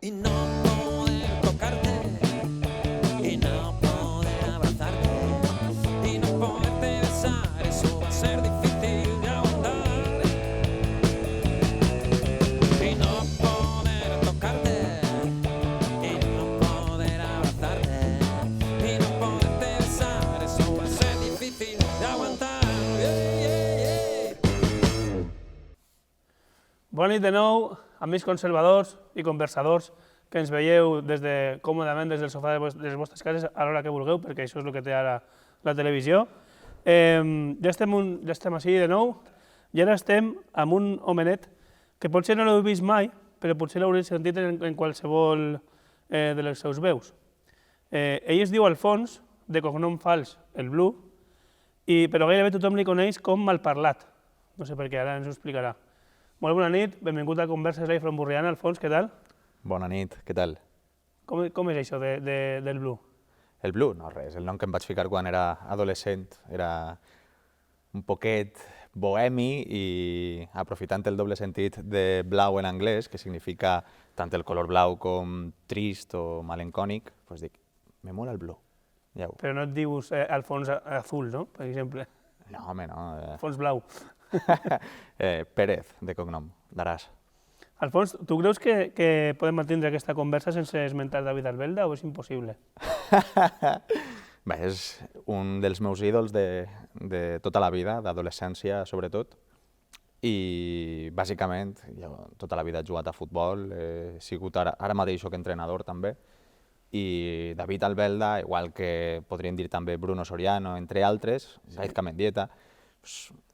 y no poder tocarte y no poder abrazarte y no poderte besar, eso va a ser difícil de aguantar. Y no poder tocarte y no poder abrazarte y no poderte besar, eso va a ser difícil de aguantar. Bona nit de nou, amics conservadors i conversadors que ens veieu còmodament des del sofà de les vostres cases a l'hora que vulgueu, perquè això és el que té ara la televisió. Ja estem així de nou i ara estem amb un homenet que potser no l'heu vist mai, però potser l'haureu sentit en qualsevol de les seus veus. Ell es diu Alfons, de cognom fals, el Blu, però gairebé tothom li coneix com Malparlat. No sé per què, ara ens ho explicarà. Molt bona nit, benvingut a Converses Live from Borriana. Alfons, què tal? Bona nit, què tal? Com és això del Blu? El Blu? No, res, el nom que em vaig ficar quan era adolescent. Era un poquet bohemi i aprofitant el doble sentit de blau en anglès, que significa tant el color blau com trist o melancònic, doncs dic, me mola el blu. Però no et dius Alfons Azul, no?, per exemple. No, home, no. Alfons Blau. Pérez, de cognom, d'Aràs. Alfons, tu creus que podem mantindre aquesta conversa sense esmentar David Albelda o és impossible? Bé, és un dels meus ídols de tota la vida, d'adolescència sobretot, i bàsicament jo tota la vida he jugat a futbol, he sigut ara mateix soc entrenador també, i David Albelda, igual que podríem dir també Bruno Soriano, entre altres, Said Camendieta,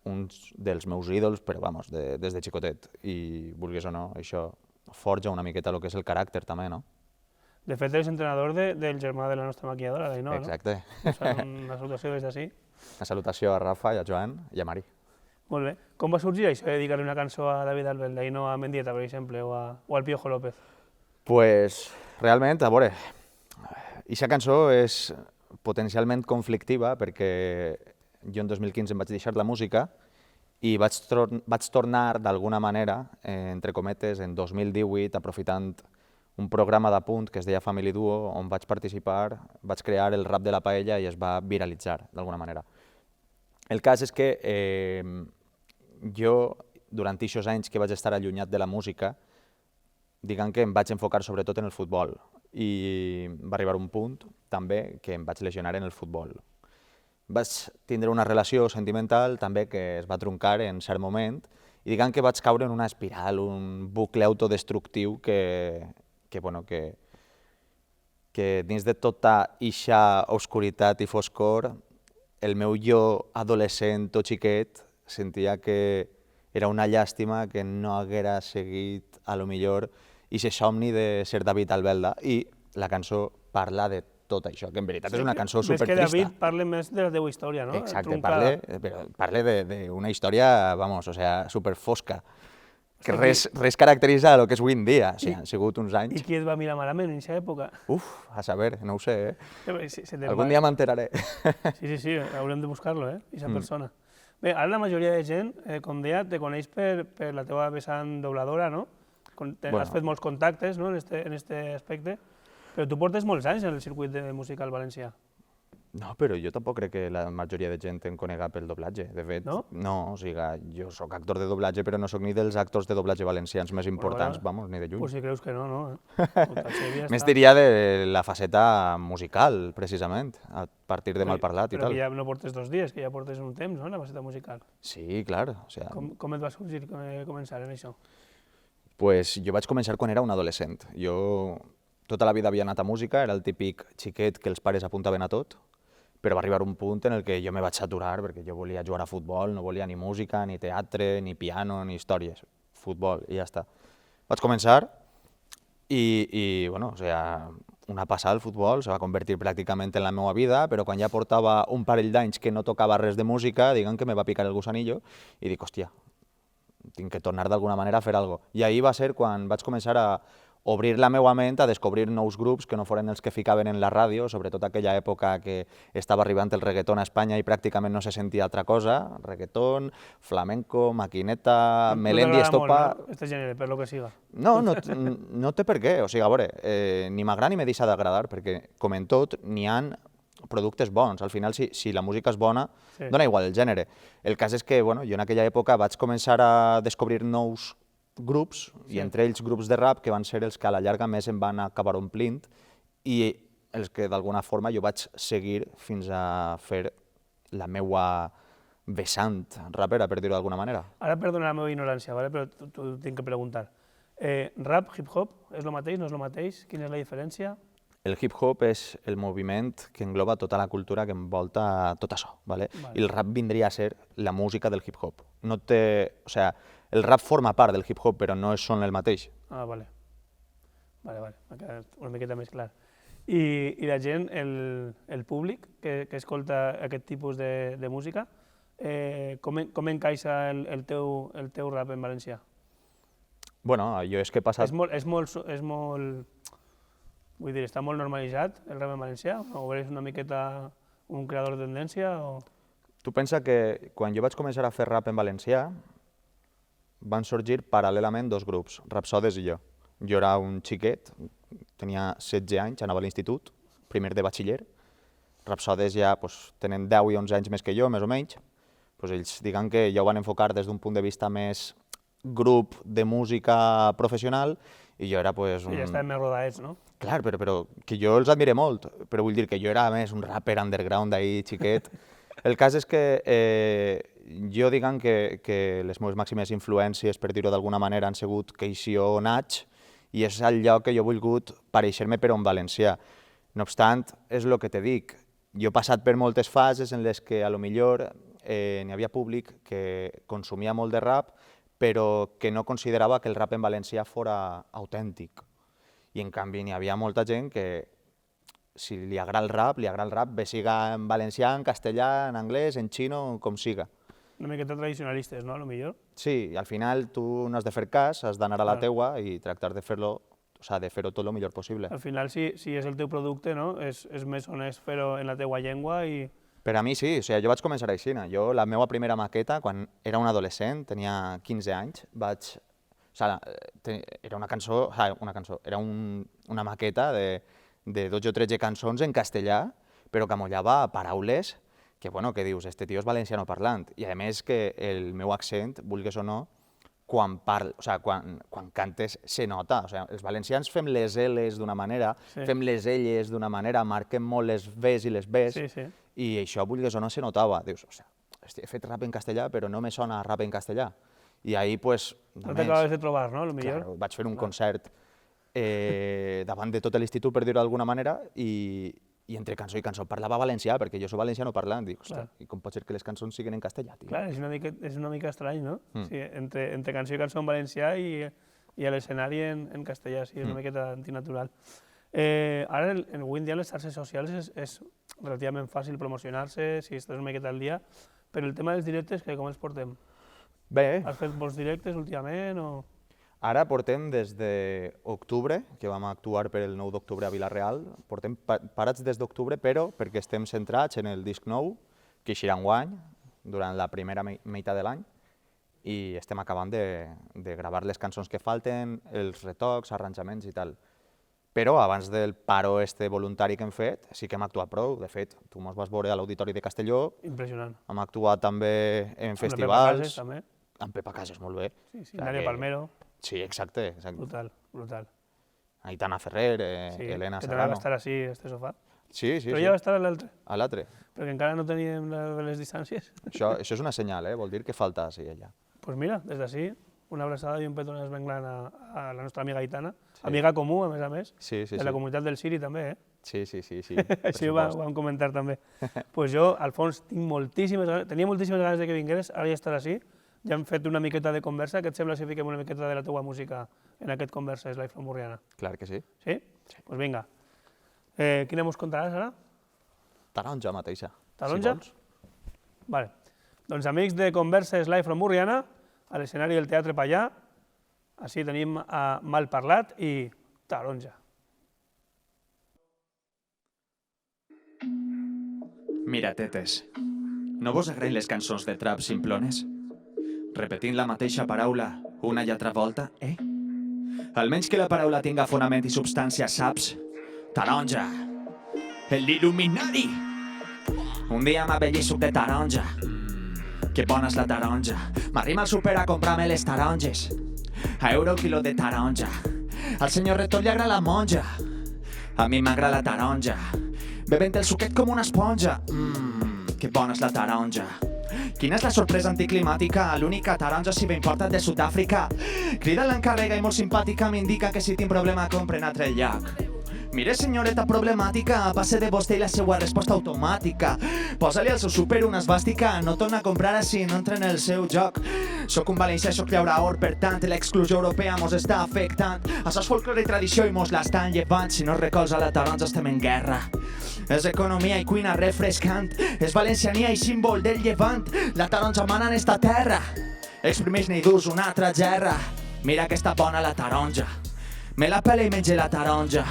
uns dels meus ídols, però vamos, des de xicotet, i vulguis o no, això forja una miqueta el que és el caràcter també, no? De fet, eres entrenador del germà de la nostra maquilladora, d'Ainoa, no? Exacte. Una salutació des d'ací. Una salutació a Rafa, i a Joan i a Mari. Molt bé. Com va sorgir això de dedicar-li una cançó a David Albelda i no a Mendieta, per exemple, o al Piojo López? Pues, realment, a veure, aquesta cançó és potencialment conflictiva perquè jo en 2015 em vaig deixar la música i vaig tornar d'alguna manera, entre cometes, en 2018, aprofitant un programa d'apunt que es deia Family Duo, on vaig participar, vaig crear el rap de la paella i es va viralitzar d'alguna manera. El cas és que jo, durant aquests anys que vaig estar allunyat de la música, diguem que em vaig enfocar sobretot en el futbol i va arribar un punt també que em vaig lesionar en el futbol. Vaig tindre una relació sentimental també que es va truncar en cert moment i diguem que vaig caure en una espiral, un bucle autodestructiu que dins de tota eixa oscuritat i foscor el meu jo adolescent o xiquet sentia que era una llàstima que no haguera seguit a lo millor aquest somni de ser David Albelda i la cançó parla de tot això, que en veritat és una cançó supertrista. Ves que David parla més de la teva història, no? Exacte, parla d'una història, vamos, o sea, superfosca, que res caracteritza el que és avui en dia, o sigui, han sigut uns anys... I qui et va mirar malament en aquesta època? Uf, a saber, no ho sé, Algun dia m'enteraré. Sí, haurem de buscar-lo, aquesta persona. Bé, ara la majoria de gent, com deia, te coneix per la teva vessant dobladora, no? Has fet molts contactes en aquest aspecte, però tu portes molts anys en el circuit musical valencià. No, però jo tampoc crec que la majoria de gent em conega pel doblatge. De fet, no, o sigui, jo soc actor de doblatge, però no soc ni dels actors de doblatge valencians més importants, vamos, ni de lluny. Pues si creus que no, no. Més diria de la faceta musical, precisament, a partir de Malparlat i tal. Però que ja no portes 2 dies, que ja portes un temps, no?, en la faceta musical. Sí, clar. O sea... Com et va sorgir començar en això? Pues jo vaig començar quan era un adolescent. Jo tota la vida havia anat a música, era el típic xiquet que els pares apuntaven a tot, però va arribar un punt en el que jo me vaig saturar perquè jo volia jugar a futbol, no volia ni música, ni teatre, ni piano, ni històries. Futbol, i ja està. Vaig començar i bueno, o sea, una passada el futbol, se va convertir pràcticament en la meva vida, però quan ja portava un parell d'anys que no tocava res de música, diguem que me va picar el gusanillo i dic, hòstia, tinc que tornar d'alguna manera a fer alguna cosa. I ahir va ser quan vaig començar a obrir la meva ment a descobrir nous grups que no foren els que ficaven en la ràdio, sobretot aquella època que estava arribant el reggaeton a Espanya i pràcticament no se sentia altra cosa, reggaeton, flamenco, maquineta, Melendi, Estopa... Molt, no? Este gènere, per lo que siga. No, no té per què, o sigui, a veure, ni m'agrada ni me deixa d'agradar, perquè, com en tot, n'hi han productes bons. Al final, si la música és bona, dona igual el gènere. El cas és que, bueno, jo en aquella època vaig començar a descobrir nous grups, i entre ells grups de rap, que van ser els que a la llarga més em van acabar omplint, i els que d'alguna forma jo vaig seguir fins a fer la meua vessant rapera, per dir-ho d'alguna manera. Ara perdona la meva ignorància, ¿vale? Però t'ho tinc que preguntar. Rap, hip-hop, és el mateix, no és el mateix? Quina és la diferència? El hip-hop és el moviment que engloba tota la cultura que envolta tot això, ¿vale? I el rap vindria a ser la música del hip-hop. No té... O sea, el rap forma part del hip-hop, però no són el mateix. Ah, vale. M'ha quedat una miqueta més clar. I la gent, el públic que escolta aquest tipus de música, com encaixa el teu rap en valencià? Bueno, jo és que he passat... És molt... Vull dir, està molt normalitzat el rap en valencià? O eres una miqueta un creador de tendència? O... Tu pensa que quan jo vaig començar a fer rap en valencià van sorgir paral·lelament dos grups, Rapsodes i jo. Jo era un xiquet, tenia 16 anys, anava a l'institut, primer de batxiller. Rapsodes ja tenen 10 i 11 anys més que jo, més o menys. Ells diguen que ja ho van enfocar des d'un punt de vista més grup de música professional i jo era un... I ja estaven més rodadets, no? Clar, però que jo els admiré molt, però vull dir que jo era més un rapper underground d'ahir, xiquet. El cas és que jo diguem que les meves màximes influències, per dir-ho d'alguna manera, han sigut Queixio o Nach, i és el lloc que jo he volgut pareixer-me però en valencià. No obstant, és el que te dic, jo he passat per moltes fases en les que a lo millor n'hi havia públic que consumia molt de rap, però que no considerava que el rap en valencià fora autèntic. I en canvi n'hi havia molta gent que si li agrada el rap, bé siga en valencià, en castellà, en anglès, en xino, com siga. Una miqueta tradicionalistes, no, a lo millor? Sí, i al final tu no has de fer cas, has d'anar a la teua i tractar de fer-ho, o sigui, de fer-ho tot el millor possible. Al final, si és el teu producte, no? És més honest fer-ho en la teua llengua i... Per a mi sí, o sigui, jo vaig començar així. Jo, la meva primera maqueta, quan era un adolescent, tenia 15 anys, vaig... O sigui, era una cançó, era una maqueta de 12 o 13 cançons en castellà, però que amollava paraules que, bueno, que dius, este tio és valenciano parlant. I a més que el meu accent, vulguis o no, quan cantes se nota. O sigui, els valencians fem les L's d'una manera, fem les L's d'una manera, marquem molt les V's i les B's, i això, vulguis o no, se notava. Dius, o sigui, he fet rap en castellà, però no me sona rap en castellà. I ahir, doncs... No t'acabes de trobar, no, potser? Clar, vaig fer un concert davant de tot l'institut, per dir-ho d'alguna manera, i entre cançó i cançó parlava valencià, perquè jo soc valenciano parlant. Dic, ostres, i com pot ser que les cançons siguin en castellà, tio? Clar, és una mica estrany, no? Sí, entre cançó i cançó en valencià i a l'escenari en castellà, sí, és una miqueta antinatural. Ara, avui en dia, les xarxes socials és relativament fàcil promocionar-se, si estàs una miqueta al dia, però el tema dels directes, com els portem? Bé. Has fet molts directes últimament o...? Ara portem des d'octubre, que vam actuar per el 9 d'octubre a Vila-real, portem parats des d'octubre, però perquè estem centrats en el disc nou, que eixirà enguany, durant la primera meitat de l'any, i estem acabant de gravar les cançons que falten, els retocs, arranjaments i tal. Però abans del paro voluntari que hem fet, sí que hem actuat prou. De fet, tu mos vas veure a l'Auditori de Castelló. Impressionant. Hem actuat també en festivals. Amb Pepa Cases, també. Amb Pepa Cases, molt bé. Sí, Nària Palmero. Sí, exacte. Brutal. Aitana Ferrer, Elena Serrano. Que també va estar així, este sofà. Sí. Però ja va estar a l'altre. A l'altre. Perquè encara no teníem les distàncies. Això és una senyal, vol dir que falta sí, allà. Doncs mira, des d'ací, una abraçada i un petonès ben gran a la nostra amiga Aitana, amiga comú, a més, de la comunitat del Siri també, eh? Sí. Així ho vam comentar també. Doncs jo, Alfons, tenia moltíssimes ganes que vingueres, ara ja estaràs així, ja hem fet una miqueta de conversa, què et sembla si fiquem una miqueta de la teua música en aquest Conversa és Live from Borriana? Clar que sí. Sí? Doncs vinga. Quina mos contaràs ara? Taronja mateixa. Taronja? Vale. Doncs amics de Conversa és Live from Borriana, a l'escenari del Teatre Pallà, així tenim a Mal Parlat i taronja. Mira, tetes, no vos agraden les cançons de trap simplones? Repetint la mateixa paraula una i altra volta, eh? Almenys que la paraula tinga fonament i substància, saps? Taronja, l'il·luminari! Un dia m'avelli suc de taronja. Que bona és la taronja. M'arrima al súper a comprar-me les taronges. A euro quilo de taronja. Al senyor rector li agrada la monja. A mi m'agrada la taronja. Bevent el suquet com una esponja. Que bona és la taronja. Quina és la sorpresa anticlimàtica? L'única taronja si ve importat de Sud-àfrica. Crida l'encarrega i molt simpàtica m'indica que si tinc problema compre en altre lloc. Mire, senyoreta problemàtica, passe de vostè i la seua resposta automàtica. Posa-li al seu súper una esvàstica, no torna a comprar així, no entra en el seu joc. Soc un valencià, soc llauraor, per tant, l'exclusió europea mos està afectant. Això és folklore i tradició i mos l'estan llevant. Si no recolza la taronja estem en guerra. És economia i cuina refrescant. És valenciania i símbol del llevant. La taronja mana en esta terra. Exprimeix-ne i dus una altra gerra. Mira que està bona la taronja. Me la pela i menge la taronja.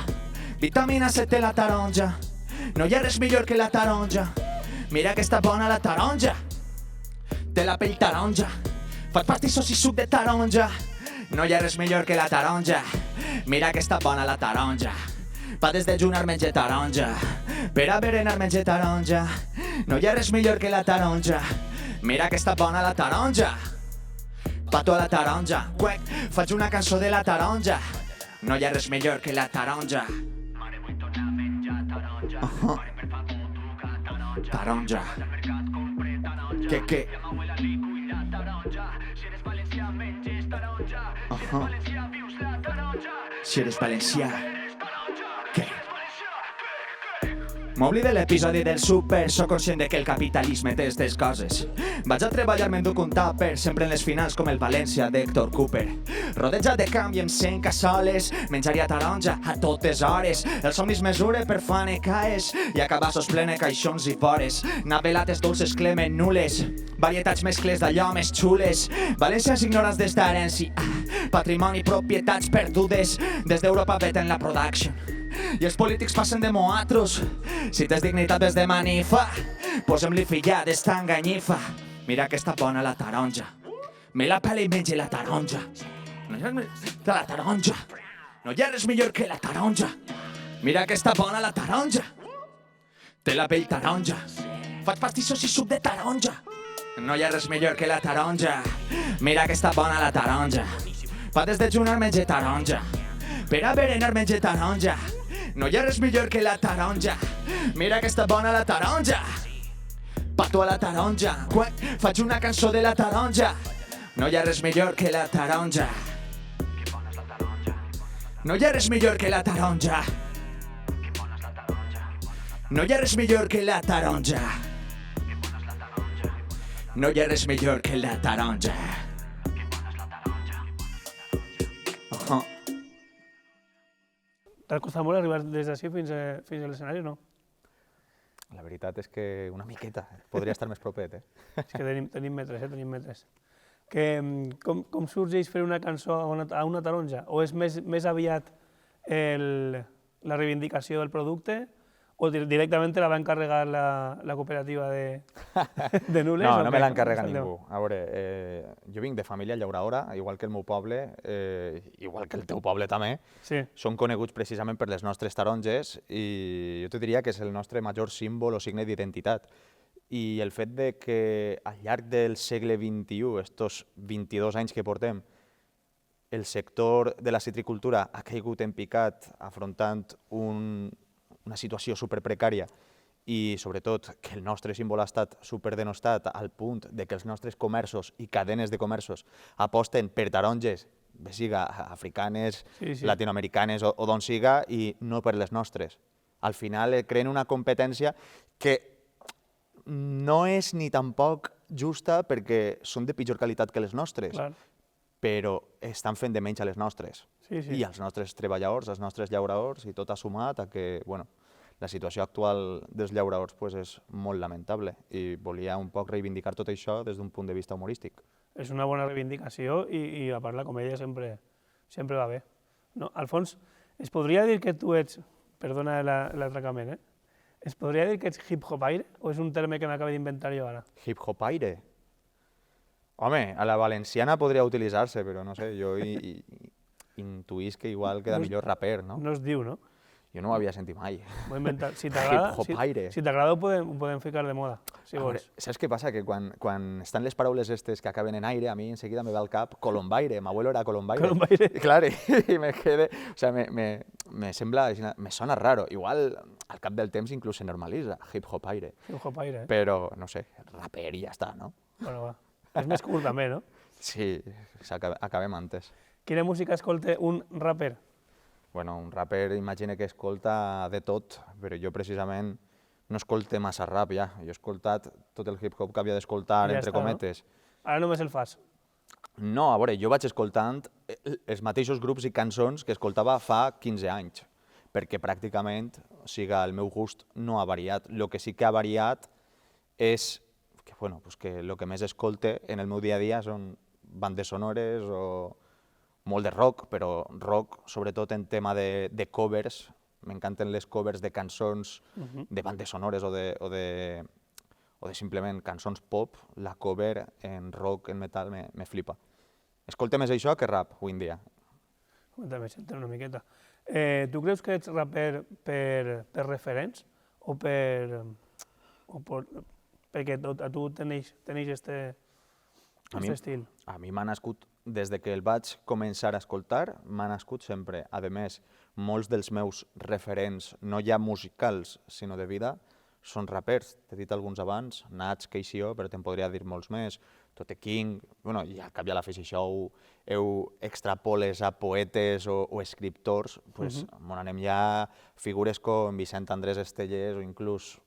Vitamina C té la taronja. No hi ha res millor que la taronja. Mira que està bona la taronja. Té la pell taronja. Faig pastissos i suc de taronja. No hi ha res millor que la taronja. Mira que està bona la taronja. Pa des de junar menge taronja. Per a berenar menge taronja. No hi ha res millor que la taronja. Mira que està bona la taronja. Pato a la taronja. Cuec, faig una cançó de la taronja. No hi ha res millor que la taronja. Taronja. Què? Si eres valencià. Què? M'oblide l'episodi del súper, sóc conscient de que el capitalisme té estes coses. Vaig a treballar m'enduc un tàper, sempre en les finals com el València d'Héctor Cooper. Rodejat de canvi amb 100 cassoles, menjaria taronja a totes hores. Els somnis mesure per fanecaes i a cabassos plene caixons i vores. Navelates dolces clemen nules, varietats mescles d'allò més xules. Valencians ignorants d'esta herència, patrimoni, propietats perdudes. Des d'Europa veten la production. I els polítics passen de moatros. Si tens dignitat ves de manifa, posem-li filla d'esta enganyifa. Mira que està bona la taronja. Me la pela i menge la taronja. No hi ha res de la taronja. No hi ha res millor que la taronja. Mira que està bona la taronja. Té la pell taronja. Faig pastissos i suc de taronja. No hi ha res millor que la taronja. Mira que està bona la taronja. Pa des de junar menge taronja. Per a berenar menge taronja. No hi ha res millor que la taronja. Mira que està bona la taronja. Pato a la taronja. Faig una cançó de la taronja. No hi ha res millor que la taronja. No hi ha res millor que la taronja. No hi ha res millor que la taronja. No hi ha res millor que la taronja. T'ha costat molt arribar des d'ací fins a l'escenari, no? La veritat és que una miqueta. Podria estar més propet, És que tenim metres, tenim metres. Com sorgeix fer una cançó a una taronja? O és més aviat la reivindicació del producte o directament te la va encarregar la cooperativa de Nules? No me l'encarrega ningú. A veure, jo vinc de família llauradora, igual que el meu poble, igual que el teu poble també. Sí. Són coneguts precisament per les nostres taronges i jo te diria que és el nostre major símbol o signe d'identitat. I el fet de que al llarg del segle XXI, estos 22 anys que portem, el sector de la citricultura ha caigut en picat afrontant una situació superprecària i, sobretot, que el nostre símbol ha estat superdenostat al punt de que els nostres comerços i cadenes de comerços aposten per taronges, bé siga africanes, latinoamericanes o d'on siga, i no per les nostres. Al final creen una competència que no és ni tampoc justa perquè són de pitjor qualitat que les nostres, però estan fent de menys a les nostres. I als nostres treballadors, als nostres llauradors, i tot ha sumat a que la situació actual dels llauradors és molt lamentable i volia un poc reivindicar tot això des d'un punt de vista humorístic. És una bona reivindicació i a parlar com ella sempre va bé. Alfons, Es podria dir que tu ets, perdona l'atracament, es podria dir que ets hip-hopaire o és un terme que m'acabo d'inventar jo ara? Hip-hopaire. Home, a la valenciana podria utilitzar-se, però no sé, jo intuïs que igual queda millor raper, no? No es diu, no? Jo no ho havia sentit mai. M'ho he inventat. Si t'agrada, Hip-hopaire. si t'agrada ho podem ficar de moda, si vols. Saps què passa? Que quan estan les paraules estes que acaben en aire, a mi enseguida me va al cap colombaire. Mi abuelo era colombaire. Colombaire. Claro, y me quedé... O sea, me sembla... Me sona raro. Igual, al cap del temps inclús se normalitza, hip-hopaire. Hip-hopaire, Però, no sé, raper i ja està, no? Bueno, va. És més curt també, no? Sí, acabem antes. Quina música escolta un raper? Bueno, un raper imagina que escolta de tot, però jo precisament no escolte massa rap ja. Jo he escoltat tot el hip-hop que havia d'escoltar, Ja entre està, cometes. No? Ara només el fas. No, a veure, jo vaig escoltant els mateixos grups i cançons que escoltava fa 15 anys, perquè pràcticament, o sigui, el meu gust no ha variat. El que sí que ha variat és que, bueno, pues que el que més escolte en el meu dia a dia són bandes sonores o molt de rock, però rock sobretot en tema de covers. M'encanten les covers de cançons de bandes sonores o de simplement cançons pop. La cover en rock, en metal, me flipa. Escolta més això que rap, avui en dia. També s'entén una miqueta. Tu creus que ets raper per referents o perquè a tu teneix este estil? A mi m'ha nascut, des de que el vaig començar a escoltar, m'ha nascut sempre. A més, molts dels meus referents, no ja musicals, sinó de vida, són rapers. T'he dit alguns abans, Nats, KCO, però te'n podria dir molts més. Tote King, bueno, i al cap i a la fi, si això ho extrapoles a poetes o escriptors, pues, anem ja figures com Vicent Andrés Estellés o inclús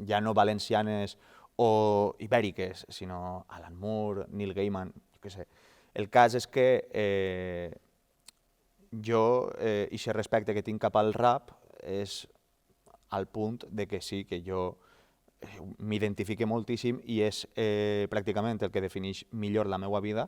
ja no valencianes o ibèriques, sinó Alan Moore, Neil Gaiman, jo què sé. El cas és que jo, aquest respecte que tinc cap al rap és al punt de que sí, que jo m'identifique moltíssim i és pràcticament el que defineix millor la meva vida,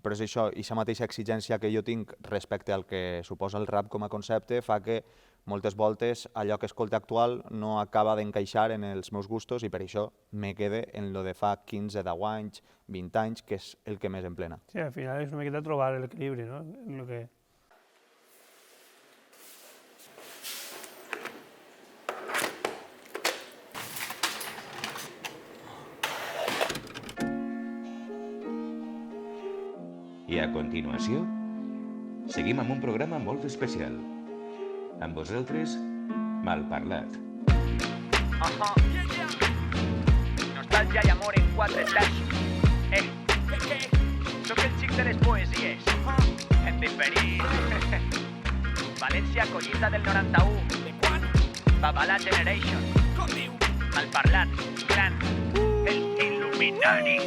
però és això, aquesta mateixa exigència que jo tinc respecte al que suposa el rap com a concepte fa que moltes voltes allò que escolte actual no acaba d'encaixar en els meus gustos i per això me quede en lo de fa 15, 10 anys, 20 anys, que és el que més em plena. Sí, al final és una miqueta trobar l'equilibri, no? En lo que... I a continuació, seguim amb un programa molt especial. Amb vosaltres, Malparlat. Nostàlgia i amor en 4 terços. Sóc el xic de les poesies. En diferit. València, collita del 91. De quan? Babala Generation. Com diu? Malparlat, gran. El Illuminati.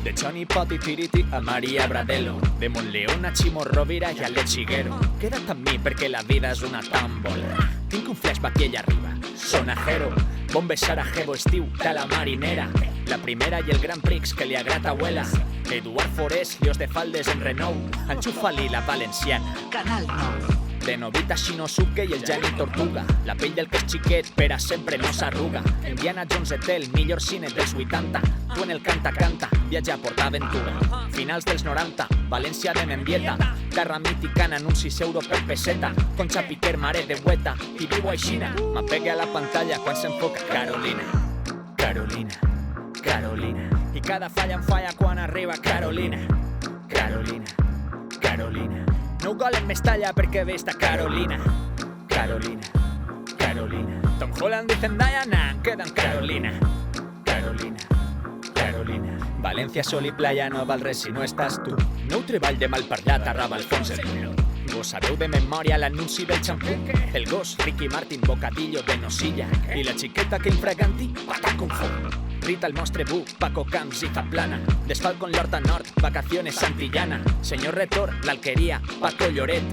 De Johnny Pot y Tiriti a María Bradello, de Montleón a Chimo Rovira y a Lechiguero. Queda't amb mi perquè la vida és una tàmbola. Tinc un flashback i allà arriba, sonajero. Bombe Sarajevo, estiu de la marinera. La primera i el Gran Prix que li agrada abuela. Eduard Forés, Lios de Faldes en Renault. Enxufa-li la valenciana. Canal 9. De Novita Shinosuke i el Gianni Tortuga. La pell del que és xiquet per a sempre no s'arruga. Indiana Jones Etel, millor cine dels 80. Tu en el canta-canta, viatge a PortAventura. Finals dels 90, València de Mendieta. Terra mítica en anuncis euro per peseta. Concha Piquer, mare de Hueta. I viu a Xina, m'apegue a la pantalla quan s'enfoca Carolina. Carolina, Carolina. I cada falla en falla quan arriba Carolina. Carolina, Carolina. No gol en Mestalla perquè ve esta Carolina. Carolina, Carolina. Tom Holland i Zendaya nan quedan Carolina. Carolina, Carolina. València, sol i playa, no val res si no estàs tu. Nou treball de malparlat a Rabalfons el Pilot. Vos sabeu de memòria l'anunci del xampú. El gos, Ricky Martin, bocadillo de nocilla. I la xiqueta que infraganti, pata con fu. Rita el mostre Bu, Paco Camps i Zaplana. Desfalcon l'Horta Nord, vacaciones Santillana. Senyor Retor, l'Alqueria, Paco Lloret.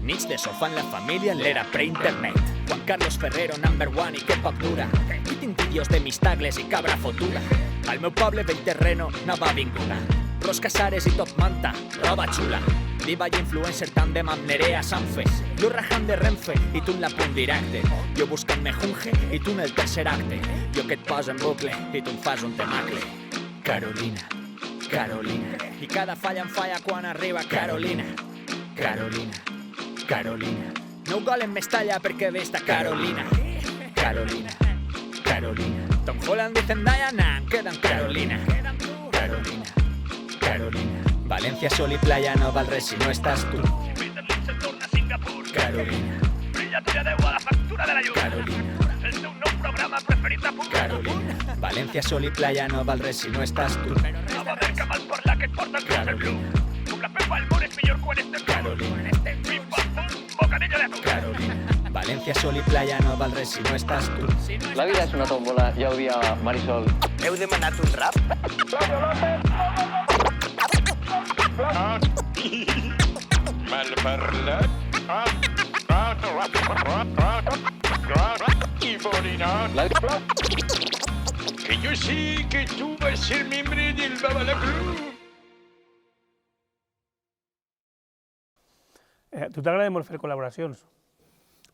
Nits de sofà en la família en l'era pre-internet. Juan Carlos Ferrero, number one i que poc dura. I tinc vídeos de Mistagles i cabra fotuda. Al meu poble vell terreno, nova avinguda. Ros Casares i tot manta, roba xula. Diva i influencer tandem amb Nerea Sanfes. Jo rajant de Renfe i tu en la punt directe. Jo buscant mejunge i tu en el tercer acte. Jo que et poso en bucle i tu em fas un temacle. Carolina, Carolina. I cada falla em falla quan arriba Carolina. Carolina, Carolina. No gol en Mestalla perquè ve esta Carolina. Carolina, Carolina. Tom Holland i Zendaya, nah, quedan Carolina. Carolina, Carolina. Valencia, sol y playa no val res si no estàs tu. Carolina. Brilla tu de a la factura de la llum. Carolina. El teu nou programa preferit de punt. Carolina. Valencia, sol y playa no val res si no estàs tu. Nova Berca mal por la que et porta el cos el blu. Com la Pepa el món és millor quan estem Carolina. Pim, pam, pum, bocadillo de atún. Carolina. Valencia, sol y playa no val res si no estàs tu. La vida és una tómbola, ja ho dia Marisol. Heu demanat un rap? Mal parlat. Y Borinot. Que yo sé que tú vas a ser miembro del Babala Club. Tu t'agrada molt fer col·laboracions?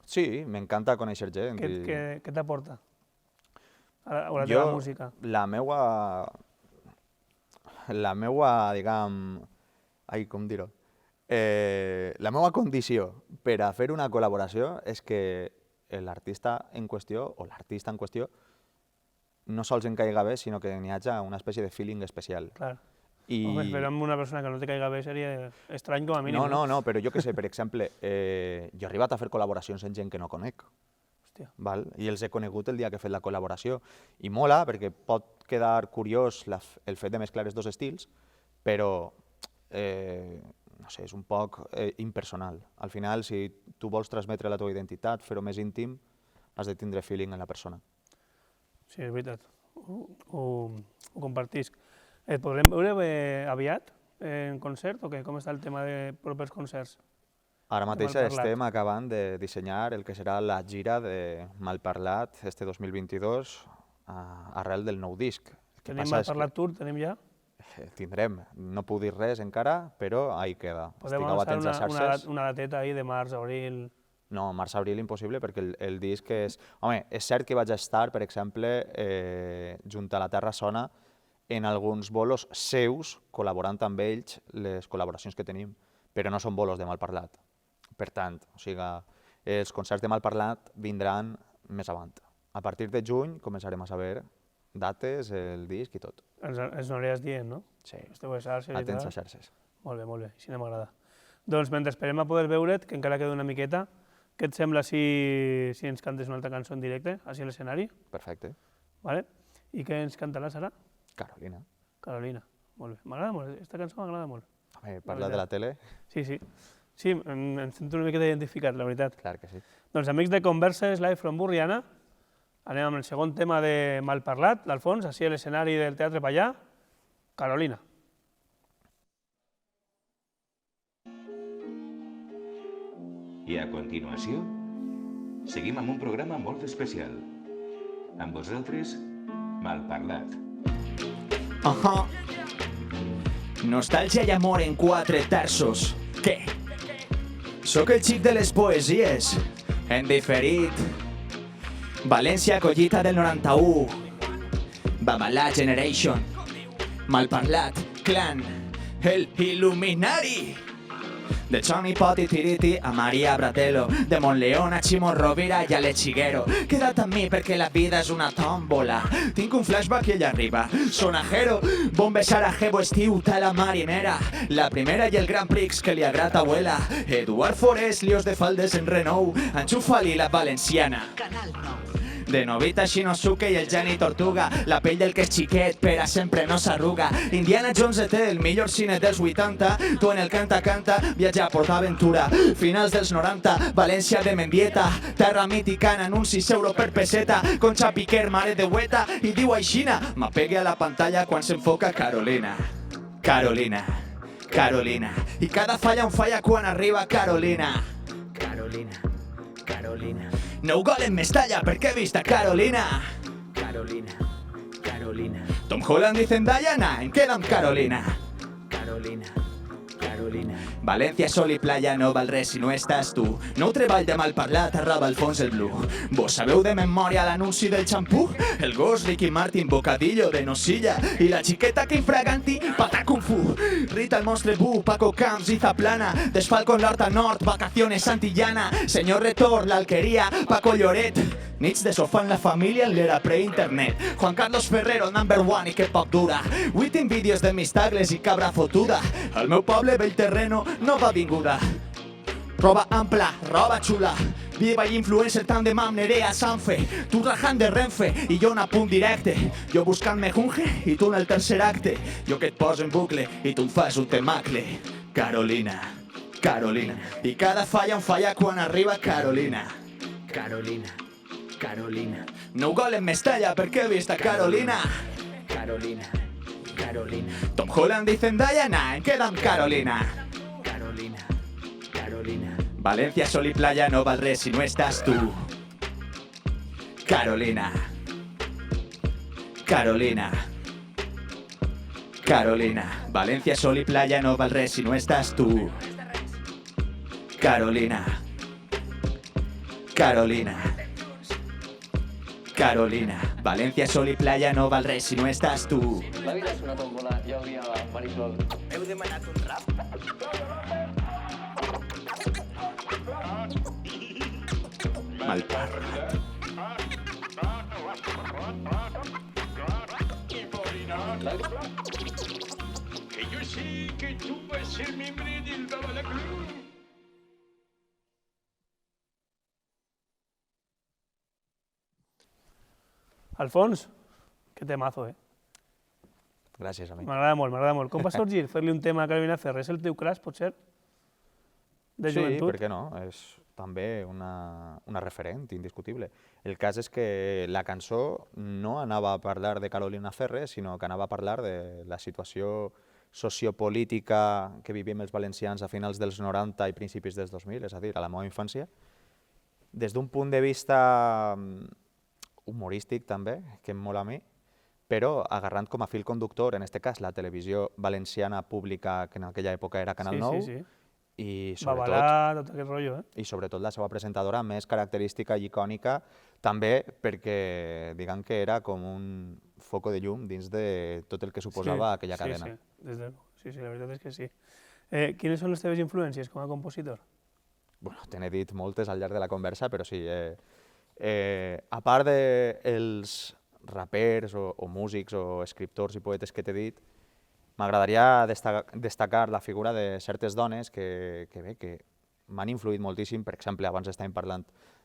Sí, m'encanta conèixer gent. Què t'aporta a la teva música? La meua, diguem... Ai, com dir-ho? La meva condició per a fer una col·laboració és que l'artista en qüestió, o l'artista en qüestió, no sols em caiga bé, sinó que n'hi hagi una espècie de feeling especial. Clar. Home, però amb una persona que no te caiga bé seria estrany com a mínim. No, però jo què sé, per exemple, jo he arribat a fer col·laboracions amb gent que no conec. Hòstia. Val? I els he conegut el dia que he fet la col·laboració. I mola, perquè pot quedar curiós el fet de mesclar els dos estils, però no sé, és un poc impersonal. Al final, si tu vols transmetre la teva identitat, fer-ho més íntim, has de tindre feeling en la persona. Sí, és veritat. Ho compartisc. Et podrem veure aviat en concert o què? Com està el tema de propers concerts? Ara mateix estem acabant de dissenyar el que serà la gira de Malparlat este 2022 arrel del nou disc. Tenim Malparlat Tour, tenim ja? Tindrem. No puc dir res encara, però ahí queda. Podem avançar una dateta ahí de març, abril... No, març-abril impossible, perquè el disc és... Home, és cert que vaig estar, per exemple, junt a la Terra Sona, en alguns bolos seus, col·laborant amb ells les col·laboracions que tenim, però no són bolos de Malparlat. Per tant, o sigui, els concerts de Malparlat vindran més avant. A partir de juny començarem a saber dates, el disc i tot. Ens aniràs dient, no? Sí. Esteu a xarxes i tal. Atents a xarxes. Molt bé, així no m'agrada. Doncs mentre esperem a poder veure't, que encara queda una miqueta, què et sembla si ens cantes una altra cançó en directe, així a l'escenari? Perfecte. Vale? I què ens cantaràs ara? Carolina. Carolina. Molt bé. M'agrada molt, aquesta cançó m'agrada molt. Home, parla de la tele? Sí. Sí, em sento una miqueta identificat, la veritat. Clar que sí. Doncs amics de Converses Live from Burriana, anem amb el segon tema de Malparlat, l'Alfons, així a l'escenari del Teatre Pallà, Carolina. I a continuació, seguim amb un programa molt especial. Amb vosaltres, Malparlat. Nostàlgia i amor en 4 terços. Què? Sóc el xic de les poesies. En diferit. València, collita del 91. Babalà Generation. Malparlat, clan. El Illuminari. De Johnny Pot i Tiriti a Maria Bratello, de Montleón a Chimo Rovira i a Lechiguero. Queda't amb mi perquè la vida és una tòmbola. Tinc un flashback i ella arriba. Sonajero, bombe Sarajevo, estiu, tala marinera. La primera i el Grand Prix que li agrada abuela. Eduard Forés, lios de faldes en Renou. Enxufa-li la valenciana. Canal 9. De Novita Shinosuke i el Gianni Tortuga. La pell del que és xiquet per a sempre no s'arruga. Indiana Jones té el millor cine dels 80. Tu en el canta-canta, viatja a PortAventura. Finals dels 90, València de Mendieta. Terra mítica en anuncis, euro per peseta. Concha Piquer, mare de Hueta. I diu aixina, m'apegue a la pantalla quan s'enfoca Carolina. Carolina, Carolina. I cada falla on falla quan arriba Carolina. Carolina, Carolina. Nou gol en Mestalla perquè he vist a Carolina. Carolina, Carolina. Tom Holland i Zendaya, nah, em queda amb Carolina. Carolina. València, sol i playa, no val res si no estàs tu. No ho treball de mal parlat, arraba al fons el blu. Vos sabeu de memòria l'anunci del xampú? El gos, Ricky Martin, bocadillo de nocilla. I la xiqueta que infraganti, pata kung fu. Rita el monstre bu, Paco Camps, Iza Plana. Desfalco en l'Horta Nord, vacaciones Santillana. Senyor Retor, l'Alqueria, Paco Lloret. Nits de sofà en la família en l'era pre-internet. Juan Carlos Ferrero, number one i que poc dura. 8 vídeos de mis tagles i cabra fotuda. Al meu poble, vell terreno, nova vinguda. Roba ampla, roba xula. Viva i influencer tant de mam Nerea Sanfe. Tu rajant de Renfe i jo en a punt directe. Jo buscant mejunje i tu en el tercer acte. Jo que et poso en bucle i tu em fas un temacle. Carolina, Carolina. I cada falla em falla quan arriba Carolina. Carolina, Carolina, Nou gol en Mestalla perquè he vist a Carolina. Carolina, Carolina, Tom Holland i Zendaya, nah, em queda amb Carolina. Carolina, Carolina. València, sol i playa, no val res si no estàs tu. Carolina, Carolina, Carolina. València, sol i playa, no val res si no estàs tu. Carolina, Carolina, Carolina. València, sol i playa, no val res si no estàs tu. La vida és una tómbola, ja ho dia Marisol. Heu demanat un rap? Malparlat. Que yo sé que tú vas a ser miembro del Babala Club. Alfons, que temazo, eh? Gràcies, amic. M'agrada molt, m'agrada molt. Com va sorgir fer-li un tema a Carolina Ferrer? És el teu crush, potser? De Sí, joventut? per què no? És també una referent indiscutible. El cas és que la cançó no anava a parlar de Carolina Ferrer, sinó que anava a parlar de la situació sociopolítica que vivim els valencians a finals dels 90 i principis dels 2000, és a dir, a la meva infància, des d'un punt de vista humorístic també, que em mola a mi, però agarrant com a fil conductor, en aquest cas, la televisió valenciana pública, que en aquella època era Canal 9, Sí. i Babalà, tot aquest rotllo, eh? i sobretot la seva presentadora més característica i icònica, també perquè diguem que era com un foco de llum dins de tot el que suposava aquella cadena. Sí, des de... sí, la veritat és que sí. Quines són les teves influències com a compositor? Bueno, te n'he dit moltes al llarg de la conversa, però sí, a part dels rapers o músics o escriptors i poetes que t'he dit, m'agradaria destacar la figura de certes dones que m'han influït moltíssim. Per exemple, abans estàvem parlant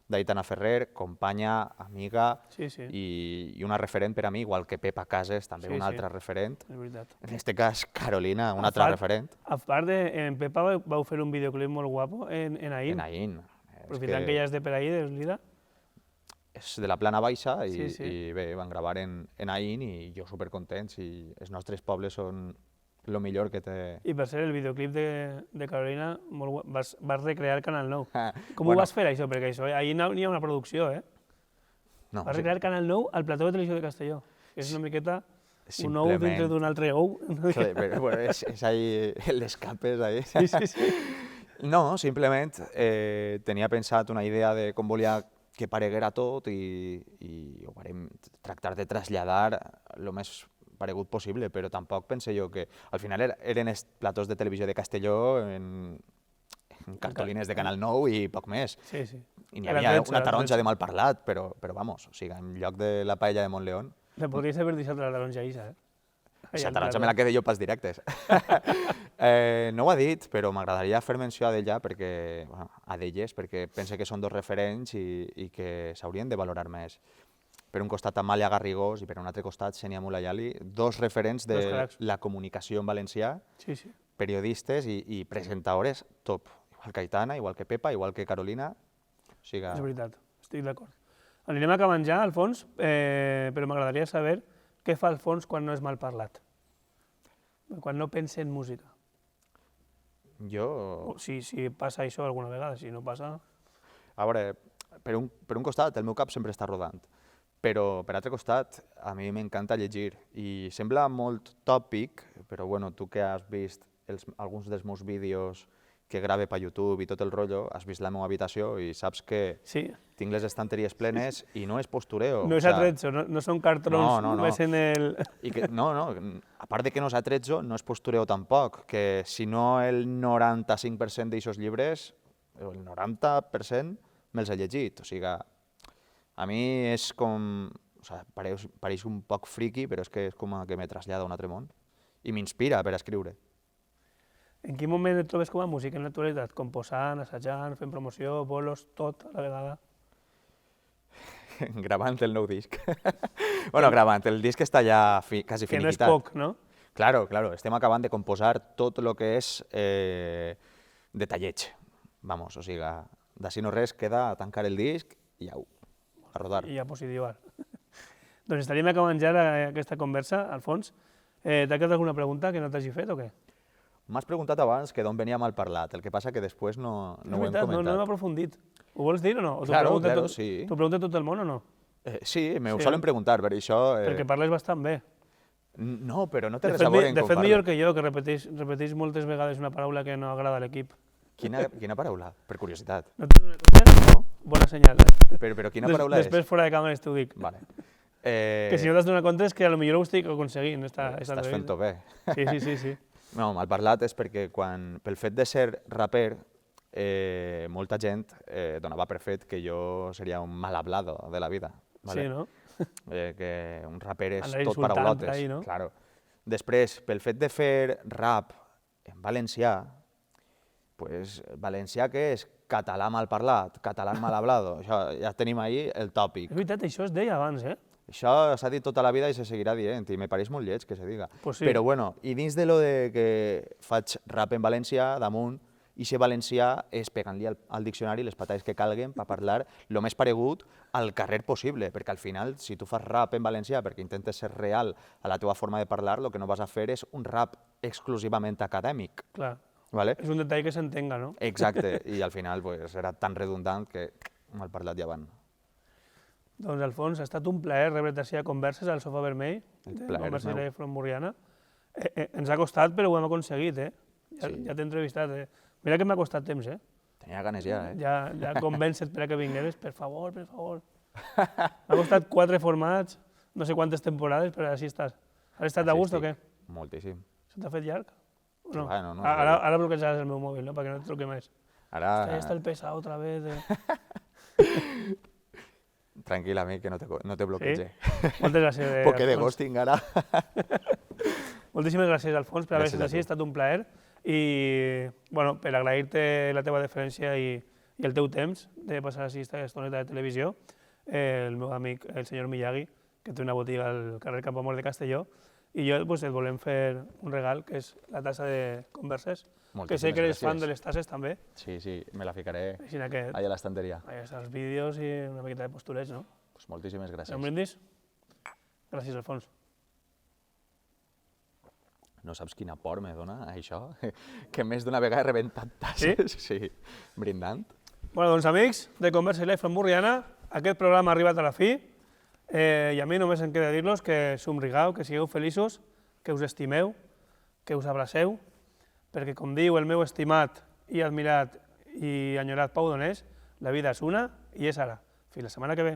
d'Aitana Ferrer, companya, amiga i una referent per a mi, igual que Pepa Casas, també una altra referent. És veritat. En aquest cas, Carolina, una altra referent. A part, en Pepa vau fer un videoclip molt guapo en Aín. En Aín. Aprofitant que ja és de per ahí, de Lida. És de la plana baixa i bé, van gravar en Aín i jo supercontents i els nostres pobles són el millor que té. I per ser el videoclip de Carolina, vas recrear Canal 9. Com ho vas fer això? Perquè això, ahir n'hi ha una producció, eh? Vas recrear Canal 9 al plató de televisió de Castelló. És una miqueta un ou dintre d'un altre ou. És ahí l'escape, és ahí. Sí. No, simplement tenia pensat una idea de com volia que pareguera tot i ho vam tractar de traslladar el més paregut possible, però tampoc pense jo que al final eren els platós de televisió de Castelló en cartolines de Canal 9 i poc més. I n'hi havia una taronja de malparlat, però vamos, o sigui, en lloc de la paella de Montleón... Te podries haver deixat la taronja Isa, eh? La taronja me la quedé jo pels directes. No ho ha dit, però m'agradaria fer menció d'ella perquè, a d'elles, perquè pense que són dos referents i que s'haurien de valorar més. Per un costat Amàlia Garrigós i per un altre costat Xènia Mulayali, dos referents de la comunicació en valencià, periodistes i presentadores top. Igual que Aitana, igual que Pepa, igual que Carolina. És veritat, estic d'acord. Anirem acabant ja, Alfons, però m'agradaria saber què fa Alfons quan no és mal parlat, quan no pensa en música. Jo... Si passa això alguna vegada, si no passa... A veure, per un costat el meu cap sempre està rodant, però per altre costat a mi m'encanta llegir i sembla molt tòpic, però bueno, tu que has vist alguns dels meus vídeos que grave per YouTube i tot el rotllo, has vist la meva habitació i saps que tinc les estanteries plenes i no és postureo. No és atretzo, no són cartrons només en el... No, a part de que no és atretzo, no és postureo tampoc, que si no el 95% d'aixòs llibres, el 90% me'ls he llegit. O sigui, a mi és com... Pareix un poc friqui, però és que és com que me trasllada a un altre món i m'inspira per escriure. En quin moment et trobes com a músic en l'actualitat? Composant, assajant, fent promoció, bolos, tot a la vegada? Gravant el nou disc. Bueno, gravant, el disc està ja quasi finiquitat. Que no és poc, no? Claro, estem acabant de composar tot el que és detalleig. Vamos, o sigui, d'ací no res queda a tancar el disc i au, a rodar. I a positivar. Doncs estaríem acabant ja aquesta conversa, Alfons. T'ha quedat alguna pregunta que no t'hagi fet o què? M'has preguntat abans que d'on venia mal parlat, el que passa que després no ho hem comentat. No hem aprofundit. Ho vols dir o no? Claro, sí. T'ho pregunta tot el món o no? Sí, m'ho solen preguntar, per això... Perquè parles bastant bé. No, però no té res a veure en com parles. De fet, millor que jo, que repeteix moltes vegades una paraula que no agrada a l'equip. Quina paraula? Per curiositat. No t'has donat compte? No. Bona senyal. Però quina paraula és? Després, fora de càmeres, t'ho dic. Vale. Que si no t'has donat compte és que potser ho estic aconseguint. Estàs fent-ho bé. Sí. No, mal parlat és perquè pel fet de ser raper, molta gent donava per fet que jo seria un mal hablado de la vida. ¿Vale? Sí, no? Que un raper és Anar tot paraulotes. ahí, no? Claro. Després, pel fet de fer rap en valencià, pues, valencià què és? Català mal parlat, català mal hablado. Això, ja tenim ahí el tòpic. És veritat, això es deia abans, eh? Això s'ha dit tota la vida i se seguirà dient, i me pareix molt lleig que se diga. Pues sí. Però bueno, i dins de lo de que faig rap en valencià, damunt, i ser valencià és pegant-li al diccionari les patades que calguen per parlar el més paregut al carrer possible, perquè al final, si tu fas rap en valencià perquè intentes ser real a la teva forma de parlar, el que no vas a fer és un rap exclusivament acadèmic. Clar, ¿vale? És un detall que s'entenga, no? Exacte, i al final pues, era tan redundant que mal parlat ja van. Doncs, Alfons, ha estat un plaer rebre't així a converses al Sofà Vermell, de Converses de Front Murriana. Ens ha costat, però ho hem aconseguit, eh? Ja t'he entrevistat, eh? Mira que m'ha costat temps, eh? Tenia ganes ja, eh? Ja convèncer per a que vingueres, per favor. M'ha costat 4 formats, no sé quantes temporades, però així estàs. Has estat a gust o què? Moltíssim. Se t'ha fet llarg? No. Bueno, no. Ara bloquejaràs el meu mòbil, no? Perquè no et truqui més. Ara... Ja està el pesado otra vez. Tranquil, amic, que no te bloquege. Sí? Moltes gràcies. Poquet de ghosting, ara. Moltíssimes gràcies, Alfons, per haver estat així, ha estat un plaer. I, bueno, per agrair-te la teva deferència i el teu temps de passar així aquesta estoneta de televisió, el meu amic, el senyor Miyagi, que té una botiga al carrer Campoamor de Castelló, i jo pues, et volem fer un regal, que és la tassa de Converses, que sé que eres fan de les tasses també. Sí, me la ficaré allà a l'estanteria. Allà estan els vídeos i una miqueta de posturets, no? Pues moltíssimes gràcies. Un brindis? Gràcies, Alfons. No saps quina por me dona això? Que més d'una vegada he rebentat tasses. Sí, brindant. Bueno, doncs amics de Converses Live Front Murriana, aquest programa ha arribat a la fi i a mi només em queda dir-los que somrigueu, que sigueu feliços, que us estimeu, que us abraceu, perquè com diu el meu estimat i admirat i enyorat Pau Donés, la vida és una i és ara. Fins la setmana que ve.